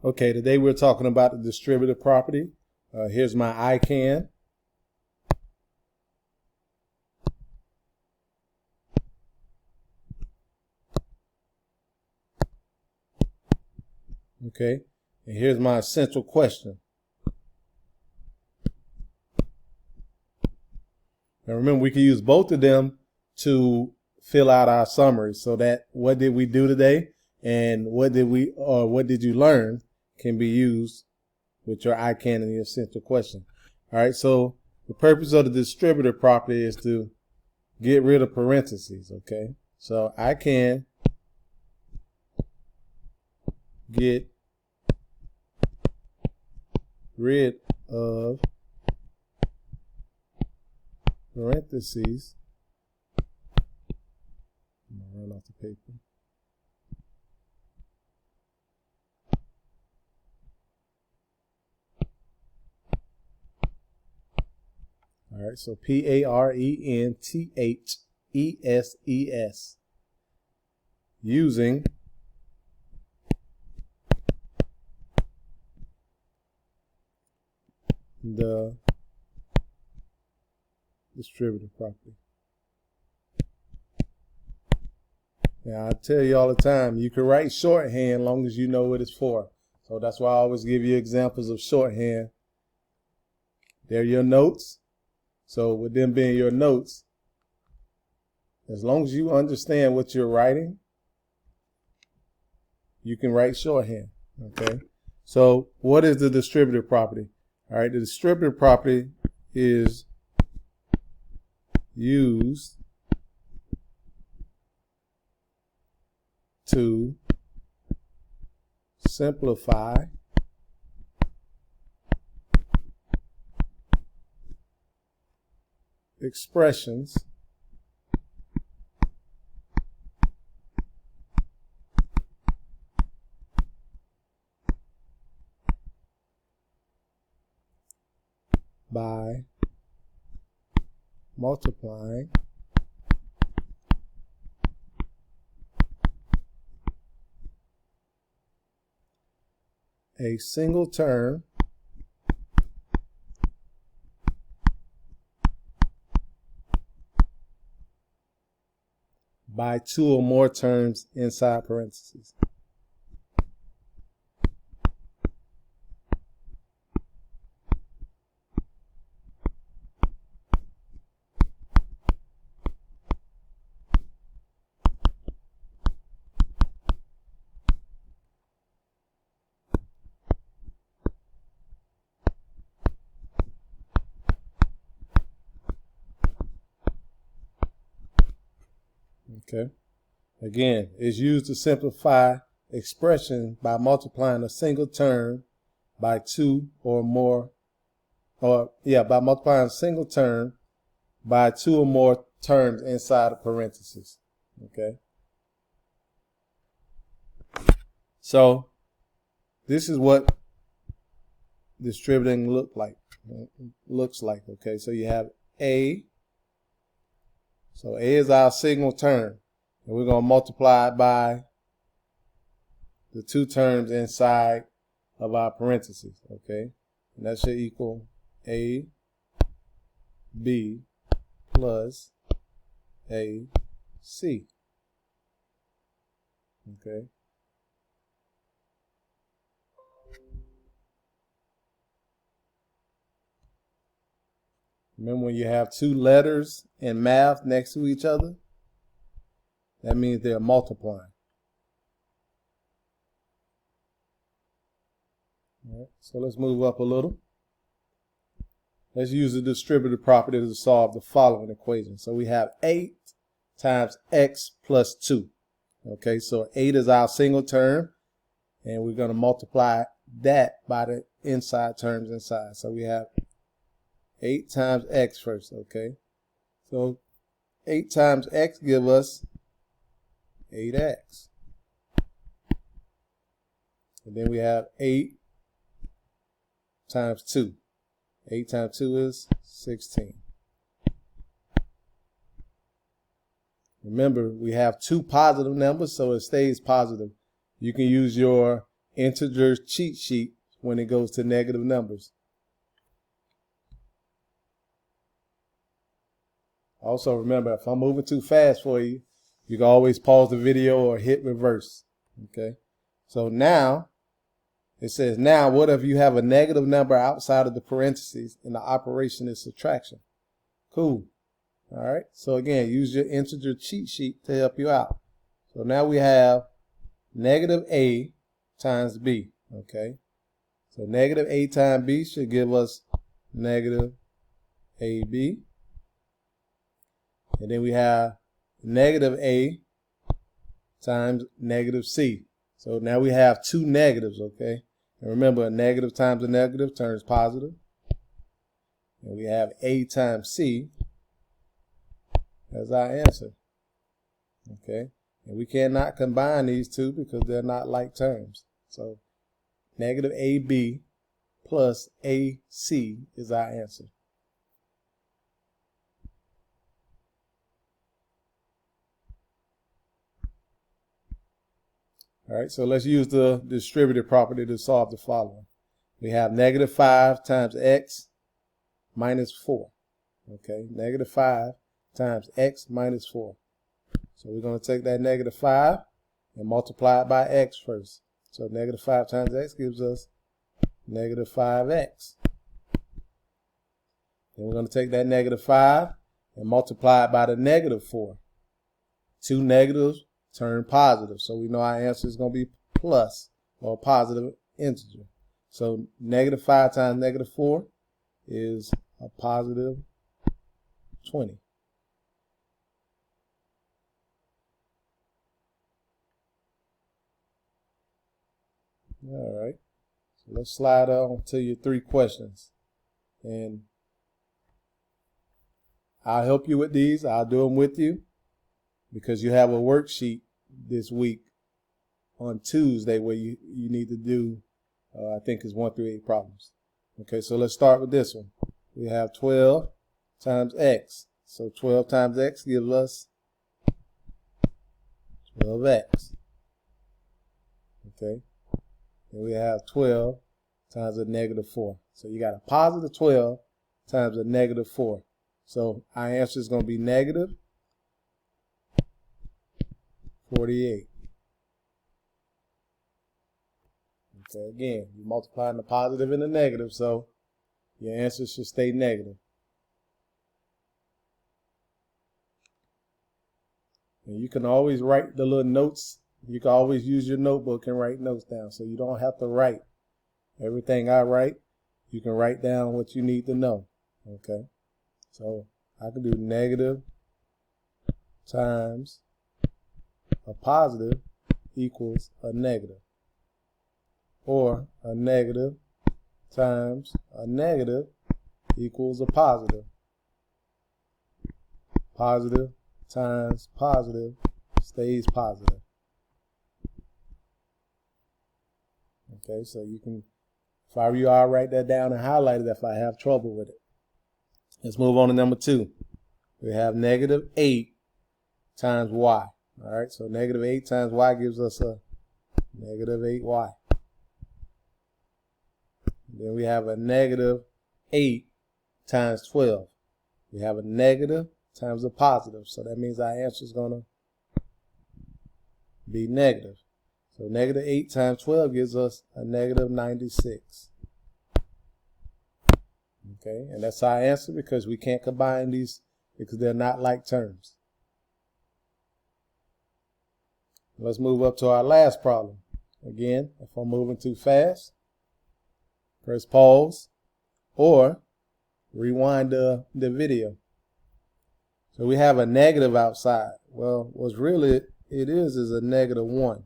Okay, today we're talking about the distributive property. Here's my ICANN. Okay, and here's my essential question. Now remember, we can use both of them to fill out our summary, so that what did we do today and what did you learn can be used with your ICANN and the essential question. All right, so the purpose of the distributive property is to get rid of parentheses. Okay, so I can get rid of parentheses. I'm gonna run off the paper. All right, so parentheses using the distributive property. Now, I tell you all the time, you can write shorthand as long as you know what it's for. So that's why I always give you examples of shorthand. They're your notes. So with them being your notes, as long as you understand what you're writing, you can write shorthand. Okay. So what is the distributive property? All right. The distributive property is used to simplify expressions by multiplying a single term by two or more terms inside parentheses. Okay. Again, it's used to simplify expression by multiplying a single term by two or more, by multiplying a single term by two or more terms inside of parentheses. Okay. So this is what distributing looks like. Okay. So you have A. So A is our single term, and we're going to multiply it by the two terms inside of our parentheses, okay? And that should equal A, B plus A, C, okay? Remember, when you have two letters in math next to each other, that means they're multiplying. All right, so let's move up a little. Let's use the distributive property to solve the following equation. So we have 8 times x plus 2. Okay, so 8 is our single term, and we're going to multiply that by the inside terms inside. So we have 8 times x first, okay? So 8 times x give us 8x. And then we have 8 times 2. 8 times 2 is 16. Remember, we have two positive numbers, so it stays positive. You can use your integer cheat sheet when it goes to negative numbers. Also remember, if I'm moving too fast for you, you can always pause the video or hit reverse. Okay. So now it says, now what if you have a negative number outside of the parentheses and the operation is subtraction? Cool. All right. So again, use your integer cheat sheet to help you out. So now we have negative a times b. Okay. So negative a times b should give us negative ab. And then we have negative a times negative c. So now we have two negatives, okay? And remember, a negative times a negative turns positive. And we have a times c as our answer, okay? And we cannot combine these two because they're not like terms. So negative ab plus ac is our answer. All right, so let's use the distributive property to solve the following. We have negative 5 times x minus 4. Okay, negative 5 times x minus 4. So we're going to take that negative 5 and multiply it by x first. So negative 5 times x gives us negative 5x. Then we're going to take that negative 5 and multiply it by the negative 4. Two negatives turn positive. So we know our answer is going to be plus or a positive integer. So negative 5 times negative 4 is a positive 20. All right. So let's slide on to your 3 questions. And I'll help you with these. I'll do them with you because you have a worksheet this week on Tuesday where you need to do, I think it's 1 through 8 problems. Okay, so let's start with this one. We have 12 times x. So 12 times x gives us 12x. Okay, and we have 12 times a negative 4. So you got a positive 12 times a negative 4. So our answer is going to be negative 48. Okay, again, you're multiplying the positive and the negative, so your answer should stay negative. And you can always write the little notes. You can always use your notebook and write notes down, so you don't have to write everything I write. You can write down what you need to know. Okay, so I can do negative times a positive equals a negative, or a negative times a negative equals a positive. Positive times positive stays positive. Okay, so you can, if I were you, I'll write that down and highlight it if I have trouble with it. Let's move on to number 2. We have negative 8 times y. All right, so negative 8 times y gives us a negative 8y. Then we have a negative 8 times 12. We have a negative times a positive, so that means our answer is going to be negative. So negative 8 times 12 gives us a negative 96. Okay, and that's our answer because we can't combine these because they're not like terms. Let's move up to our last problem. Again, if I'm moving too fast, press pause or rewind the video. So we have a negative outside. Well, what's really it is a negative 1.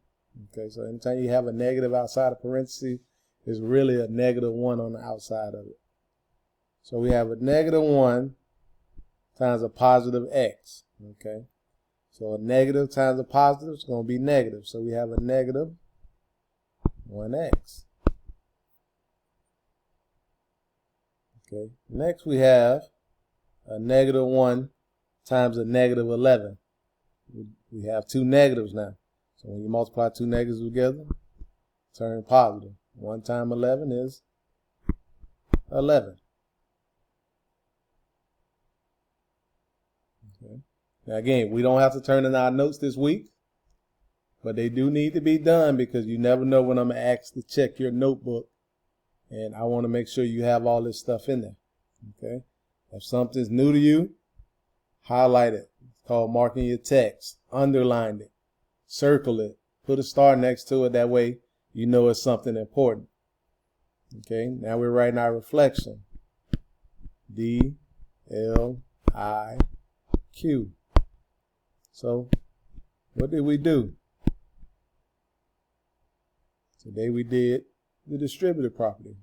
Okay, so anytime you have a negative outside of parentheses, it's really a negative 1 on the outside of it. So we have a negative 1 times a positive x. Okay, so a negative times a positive is going to be negative. So we have a negative 1x. Okay, next we have a negative 1 times a negative 11. We have two negatives now. So when you multiply two negatives together, turn positive. 1 times 11 is 11. Okay. Now again, we don't have to turn in our notes this week, but they do need to be done because you never know when I'm going to ask to check your notebook. And I want to make sure you have all this stuff in there. Okay. If something's new to you, highlight it. It's called marking your text. Underline it. Circle it. Put a star next to it. That way you know it's something important. Okay. Now we're writing our reflection. D, L, I, Q. So what did we do? Today we did the distributive property.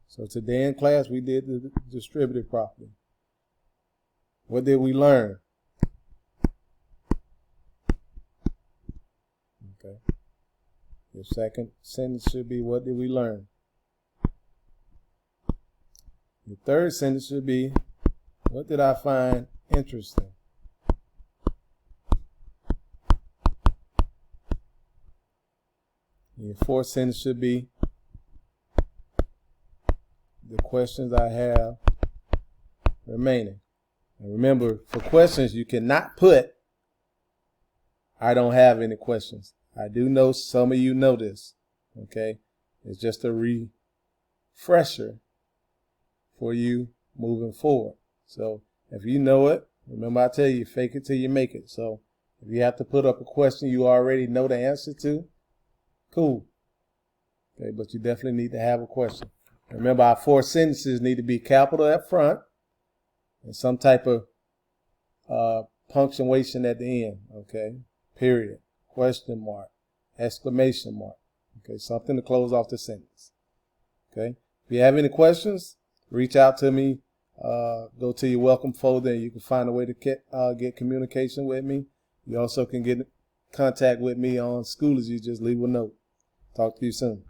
So today in class we did the distributive property. What did we learn? Okay. Your second sentence should be, what did we learn? Your third sentence should be, what did I find interesting? Your fourth sentence should be, the questions I have remaining. And remember, for questions, you cannot put, I don't have any questions. I do know some of you know this. Okay. It's just a refresher for you moving forward. So if you know it, remember I tell you, fake it till you make it. So if you have to put up a question you already know the answer to, cool. Okay, but you definitely need to have a question. Remember, our 4 sentences need to be capital up front and some type of punctuation at the end. Okay, period, question mark, exclamation mark. Okay, something to close off the sentence. Okay, if you have any questions, reach out to me. Go to your welcome folder and you can find a way to get communication with me. You also can get in contact with me on Schoology. Just leave a note. Talk to you soon.